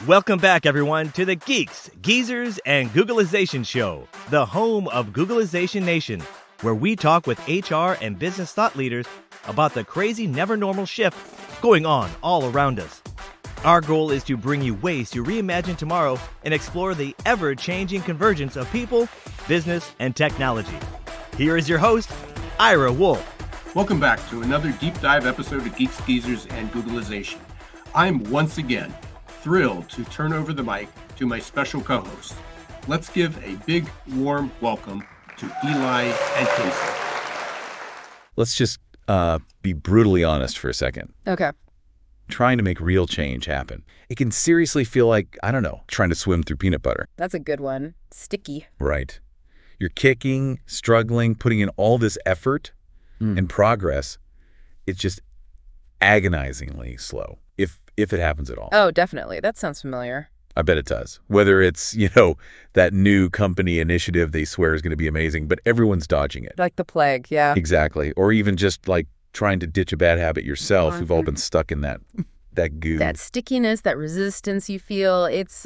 Welcome back, everyone, to the Geeks, Geezers, and Googleization Show, the home of Googleization Nation, where we talk with HR and business thought leaders about the crazy, never normal shift going on all around us. Our goal is to bring you ways to reimagine tomorrow and explore the ever-changing convergence of people, business, and technology. Here is your host, Ira Wolfe. Welcome back to another deep dive episode of Geeks, Geezers, and Googleization. I'm once again thrilled to turn over the mic to my special co-host. Let's give a big, warm welcome to Eli and Casey. Let's just be brutally honest for a second. Okay. Trying to make real change happen. It can seriously feel like, I don't know, trying to swim through peanut butter. That's a good one. Sticky. Right. You're kicking, struggling, putting in all this effort and progress. It's just agonizingly slow, if it happens at all. Oh, definitely. That sounds familiar. I bet it does. Whether it's, that new company initiative they swear is going to be amazing, but everyone's dodging it. Like the plague, yeah. Exactly. Or even just like trying to ditch a bad habit yourself. We've all been stuck in that goo. That stickiness, that resistance you feel, it's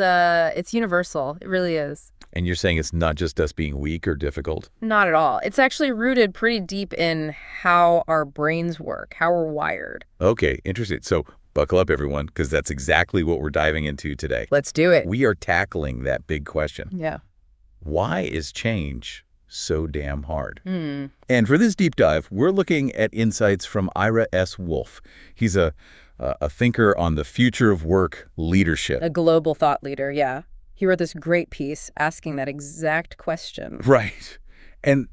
universal. It really is. And you're saying it's not just us being weak or difficult? Not at all. It's actually rooted pretty deep in how our brains work, how we're wired. Okay, interesting. So buckle up, everyone, because that's exactly what we're diving into today. Let's do it. We are tackling that big question. Yeah. Why is change so damn hard? And for this deep dive, we're looking at insights from Ira S. Wolfe. He's a thinker on the future of work leadership. A global thought leader, yeah. He wrote this great piece asking that exact question. Right. And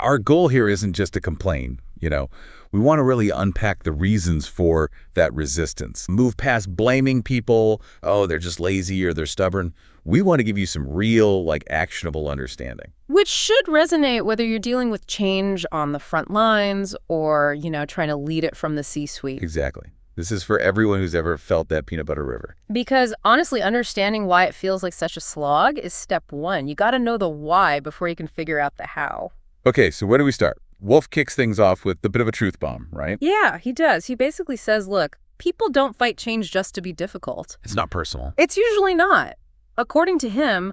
our goal here isn't just to complain, We want to really unpack the reasons for that resistance. Move past blaming people, oh, they're just lazy or they're stubborn. We want to give you some real, actionable understanding. Which should resonate whether you're dealing with change on the front lines or, trying to lead it from the C-suite. Exactly. This is for everyone who's ever felt that peanut butter river. Because honestly, understanding why it feels like such a slog is step one. You got to know the why before you can figure out the how. Okay, so where do we start? Wolfe kicks things off with a bit of a truth bomb, right? Yeah, he does. He basically says, look, people don't fight change just to be difficult. It's not personal. It's usually not. According to him,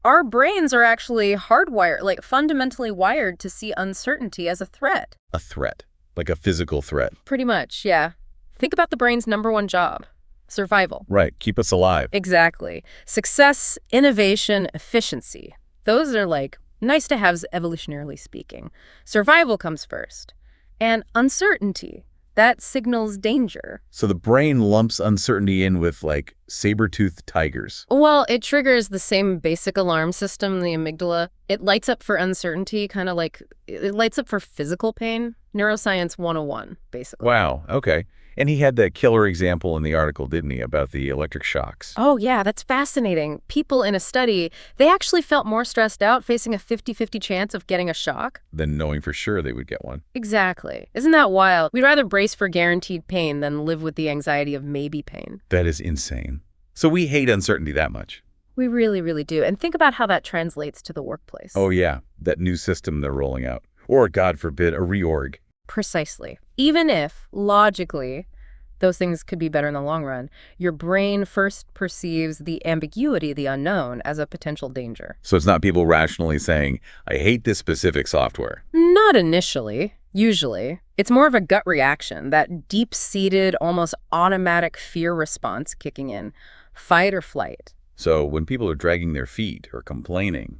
our brains are actually hardwired, fundamentally wired to see uncertainty as a threat. A threat, like a physical threat. Pretty much, yeah. Think about the brain's number one job, survival. Right, keep us alive. Exactly. Success, innovation, efficiency. Those are nice to haves evolutionarily speaking. Survival comes first. And uncertainty, that signals danger. So the brain lumps uncertainty in with saber-toothed tigers. Well, it triggers the same basic alarm system, the amygdala. It lights up for uncertainty, kind of like it lights up for physical pain. Neuroscience 101, basically. Wow, okay. And he had that killer example in the article, didn't he, about the electric shocks? Oh, yeah, that's fascinating. People in a study, they actually felt more stressed out facing a 50-50 chance of getting a shock than knowing for sure they would get one. Exactly. Isn't that wild? We'd rather brace for guaranteed pain than live with the anxiety of maybe pain. That is insane. So we hate uncertainty that much. We really, really do. And think about how that translates to the workplace. Oh, yeah, that new system they're rolling out. Or, God forbid, a reorg. Precisely. Even if, logically, those things could be better in the long run, your brain first perceives the ambiguity, the unknown, as a potential danger. So it's not people rationally saying, I hate this specific software. Not initially, usually. It's more of a gut reaction, that deep-seated, almost automatic fear response kicking in. Fight or flight. So when people are dragging their feet or complaining,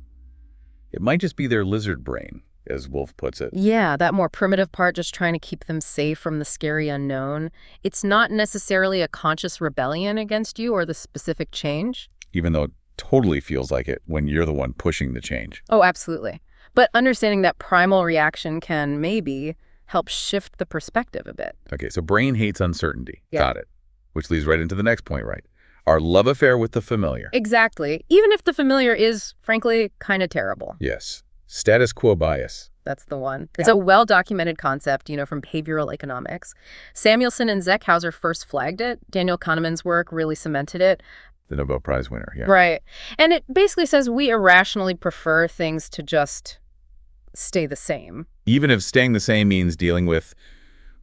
it might just be their lizard brain, as Wolfe puts it. Yeah, that more primitive part just trying to keep them safe from the scary unknown. It's not necessarily a conscious rebellion against you or the specific change. Even though it totally feels like it when you're the one pushing the change. Oh, absolutely. But understanding that primal reaction can maybe help shift the perspective a bit. Okay, so brain hates uncertainty. Yeah. Got it. Which leads right into the next point, right? Our love affair with the familiar. Exactly. Even if the familiar is, frankly, kind of terrible. Yes. Status quo bias. That's the one. It's a well-documented concept, from behavioral economics. Samuelson and Zeckhauser first flagged it. Daniel Kahneman's work really cemented it. The Nobel Prize winner, yeah. Right. And it basically says we irrationally prefer things to just stay the same. Even if staying the same means dealing with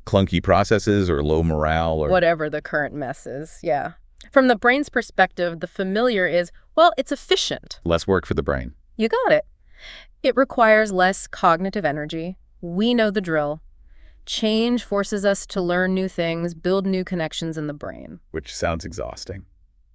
clunky processes or low morale or whatever the current mess is, yeah. From the brain's perspective, the familiar is, well, it's efficient. Less work for the brain. You got it. It requires less cognitive energy. We know the drill. Change forces us to learn new things, build new connections in the brain. Which sounds exhausting.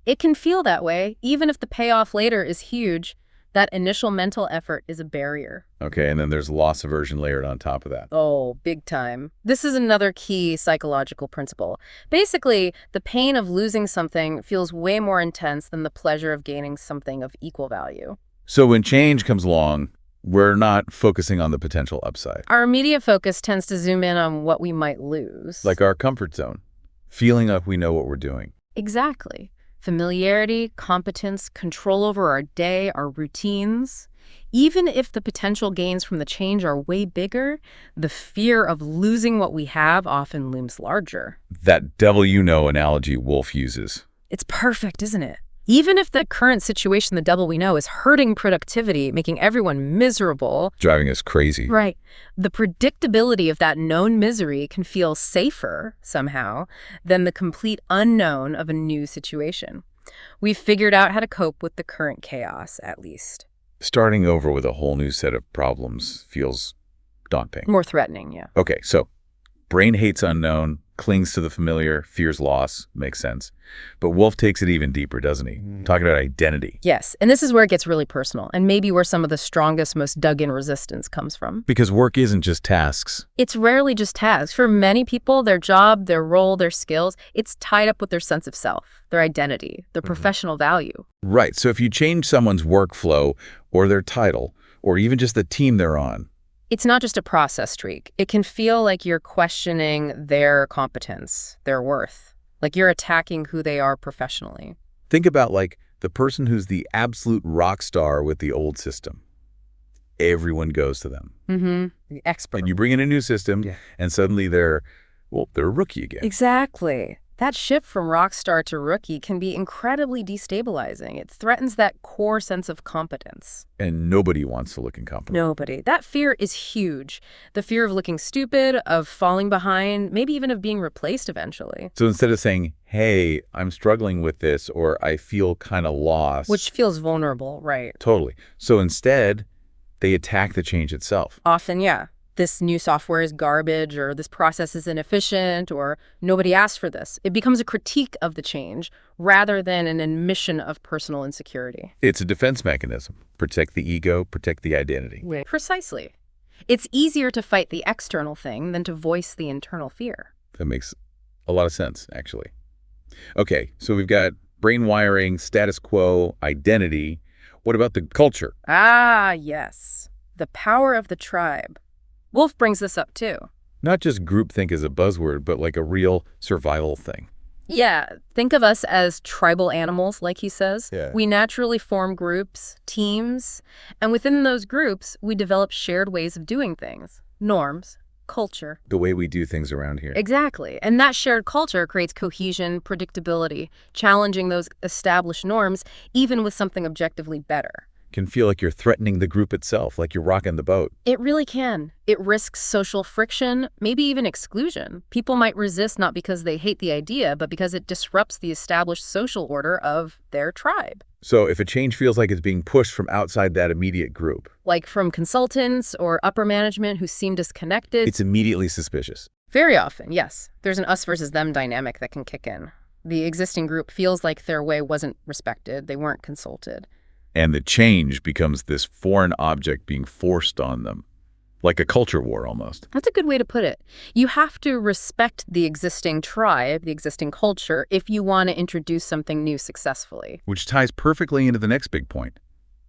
It can feel that way, even if the payoff later is huge. That initial mental effort is a barrier. Okay, and then there's loss aversion layered on top of that. Oh, big time. This is another key psychological principle. Basically, the pain of losing something feels way more intense than the pleasure of gaining something of equal value. So when change comes along, we're not focusing on the potential upside. Our immediate focus tends to zoom in on what we might lose. Like our comfort zone, feeling like we know what we're doing. Exactly. Familiarity, competence, control over our day, our routines. Even if the potential gains from the change are way bigger, the fear of losing what we have often looms larger. That devil you know analogy Wolfe uses. It's perfect, isn't it? Even if the current situation, the devil we know, is hurting productivity, making everyone miserable. Driving us crazy. Right. The predictability of that known misery can feel safer, somehow, than the complete unknown of a new situation. We've figured out how to cope with the current chaos, at least. Starting over with a whole new set of problems feels daunting. More threatening, yeah. Okay, so brain hates unknown, clings to the familiar, fears loss, makes sense. But Wolfe takes it even deeper, doesn't he? Talking about identity. Yes, and this is where it gets really personal, and maybe where some of the strongest, most dug-in resistance comes from. Because work isn't just tasks. It's rarely just tasks. For many people, their job, their role, their skills, it's tied up with their sense of self, their identity, their professional value. Right, so if you change someone's workflow or their title, or even just the team they're on, it's not just a process streak. It can feel like you're questioning their competence, their worth, like you're attacking who they are professionally. think about like the person who's the absolute rock star with the old system. Everyone goes to them. The expert. And you bring in a new system, and suddenly they're a rookie again. Exactly. That shift from rock star to rookie can be incredibly destabilizing. It threatens that core sense of competence. And nobody wants to look incompetent. Nobody. That fear is huge. The fear of looking stupid, of falling behind, maybe even of being replaced eventually. So instead of saying, hey, I'm struggling with this, or I feel kind of lost. Which feels vulnerable, right? Totally. So instead, they attack the change itself. Often, yeah. This new software is garbage, or this process is inefficient, or nobody asked for this. It becomes a critique of the change rather than an admission of personal insecurity. It's a defense mechanism. Protect the ego, protect the identity. Precisely. It's easier to fight the external thing than to voice the internal fear. That makes a lot of sense, actually. Okay, so we've got brain wiring, status quo, identity. What about the culture? Ah, yes. The power of the tribe. Wolfe brings this up too. Not just groupthink as a buzzword, but like a real survival thing. Yeah, think of us as tribal animals, like he says. Yeah. We naturally form groups, teams, and within those groups, we develop shared ways of doing things, norms, culture. The way we do things around here. Exactly. And that shared culture creates cohesion, predictability, challenging those established norms, even with something objectively better. Can feel like you're threatening the group itself, like you're rocking the boat. It really can. It risks social friction, maybe even exclusion. People might resist not because they hate the idea, but because it disrupts the established social order of their tribe. So if a change feels like it's being pushed from outside that immediate group, Like from consultants or upper management who seem disconnected. it's immediately suspicious. Very often, yes. There's an us versus them dynamic that can kick in. The existing group feels like their way wasn't respected. They weren't consulted. And the change becomes this foreign object being forced on them, like a culture war almost. That's a good way to put it. You have to respect the existing tribe, the existing culture, if you want to introduce something new successfully. Which ties perfectly into the next big point,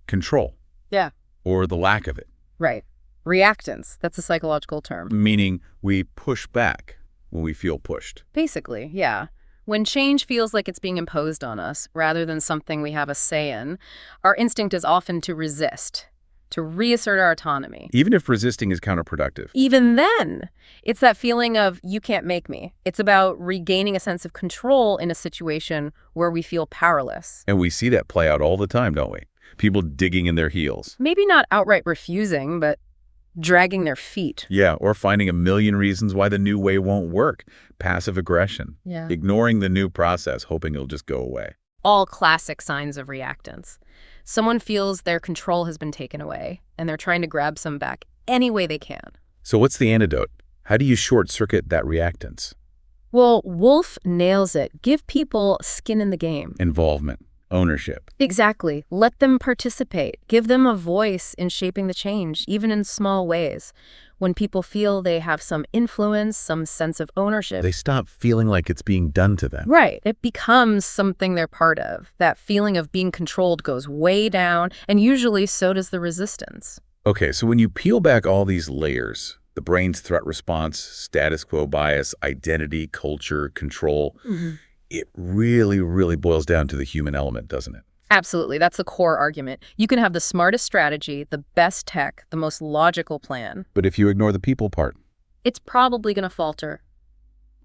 control. Yeah. Or the lack of it. Right. Reactance, that's a psychological term. Meaning we push back when we feel pushed. Basically, yeah. When change feels like it's being imposed on us, rather than something we have a say in, our instinct is often to resist, to reassert our autonomy. Even if resisting is counterproductive. Even then, it's that feeling of, you can't make me. It's about regaining a sense of control in a situation where we feel powerless. And we see that play out all the time, don't we? People digging in their heels. Maybe not outright refusing, but dragging their feet. Yeah, or finding a million reasons why the new way won't work. Passive aggression. Yeah. Ignoring the new process, hoping it'll just go away. All classic signs of reactance. Someone feels their control has been taken away, and they're trying to grab some back any way they can. So what's the antidote? How do you short-circuit that reactance? Well, Wolfe nails it. Give people skin in the game. Involvement. Ownership. Exactly. Let them participate. Give them a voice in shaping the change, even in small ways. When people feel they have some influence, some sense of ownership. They stop feeling like it's being done to them. Right. It becomes something they're part of. That feeling of being controlled goes way down, and usually so does the resistance. Okay, so when you peel back all these layers, the brain's threat response, status quo bias, identity, culture, control, it really, really boils down to the human element, doesn't it? Absolutely. That's the core argument. You can have the smartest strategy, the best tech, the most logical plan. But if you ignore the people part, It's probably going to falter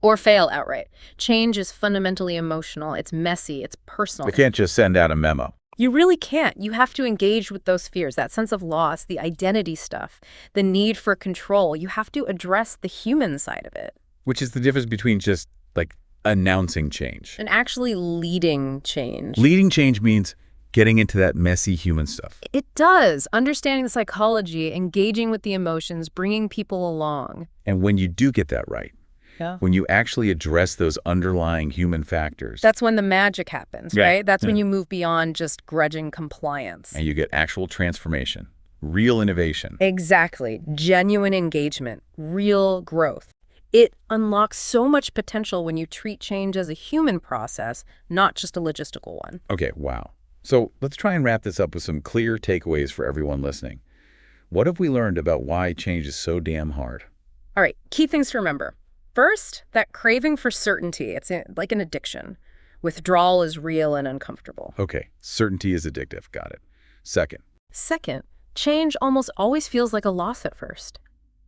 or fail outright. Change is fundamentally emotional. It's messy. It's personal. you can't just send out a memo. You really can't. You have to engage with those fears, that sense of loss, the identity stuff, the need for control. You have to address the human side of it. Which is the difference between just, like, announcing change. And actually leading change. Leading change means getting into that messy human stuff. It does. Understanding the psychology, engaging with the emotions, bringing people along. And when you do get that right, Yeah. when you actually address those underlying human factors, That's when the magic happens, Yeah. right? That's when Yeah. you move beyond just grudging compliance. and you get actual transformation, real innovation. Exactly. Genuine engagement, real growth. It unlocks so much potential when you treat change as a human process, not just a logistical one. Okay, wow. So let's try and wrap this up with some clear takeaways for everyone listening. What have we learned about why change is so damn hard? All right, key things to remember. First, that craving for certainty. It's like an addiction. Withdrawal is real and uncomfortable. Okay, certainty is addictive. Got it. Second, Second, change almost always feels like a loss at first.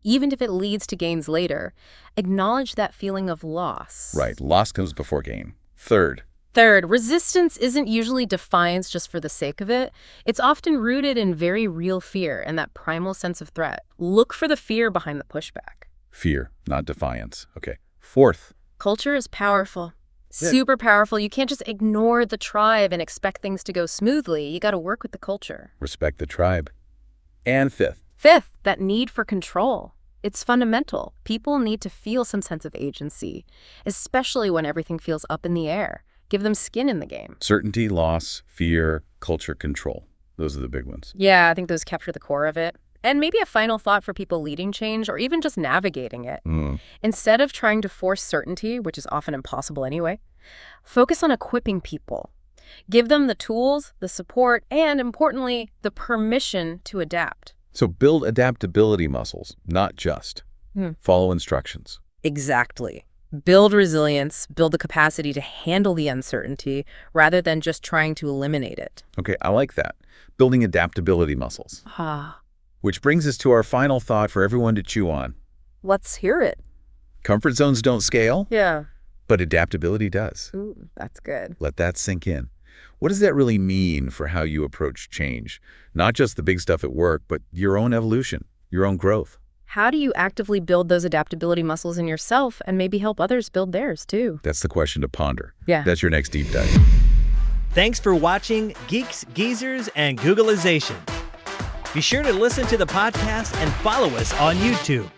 Even if it leads to gains later, acknowledge that feeling of loss. right, loss comes before gain. Third, Third, resistance isn't usually defiance just for the sake of it. It's often rooted in very real fear and that primal sense of threat. Look for the fear behind the pushback. fear, not defiance. Okay. Fourth, Culture is powerful. Yeah. Super powerful. You can't just ignore the tribe and expect things to go smoothly. You got to work with the culture. respect the tribe. And fifth, Fifth, that need for control. It's fundamental. People need to feel some sense of agency, especially when everything feels up in the air. Give them skin in the game. certainty, loss, fear, culture, control. Those are the big ones. Yeah, I think those capture the core of it. And maybe a final thought for people leading change or even just navigating it. Instead of trying to force certainty, which is often impossible anyway, focus on equipping people. Give them the tools, the support, and importantly, the permission to adapt. So build adaptability muscles, not just follow instructions. Exactly. Build resilience, build the capacity to handle the uncertainty rather than just trying to eliminate it. Okay, I like that. Building adaptability muscles. Which brings us to our final thought for everyone to chew on. Let's hear it. Comfort zones don't scale, Yeah. but adaptability does. Ooh, that's good. Let that sink in. What does that really mean for how you approach change? Not just the big stuff at work, but your own evolution, your own growth. How do you actively build those adaptability muscles in yourself and maybe help others build theirs too? That's the question to ponder. Yeah. That's your next deep dive. Thanks for watching Geeks, Geezers, and Googleization. Be sure to listen to the podcast and follow us on YouTube.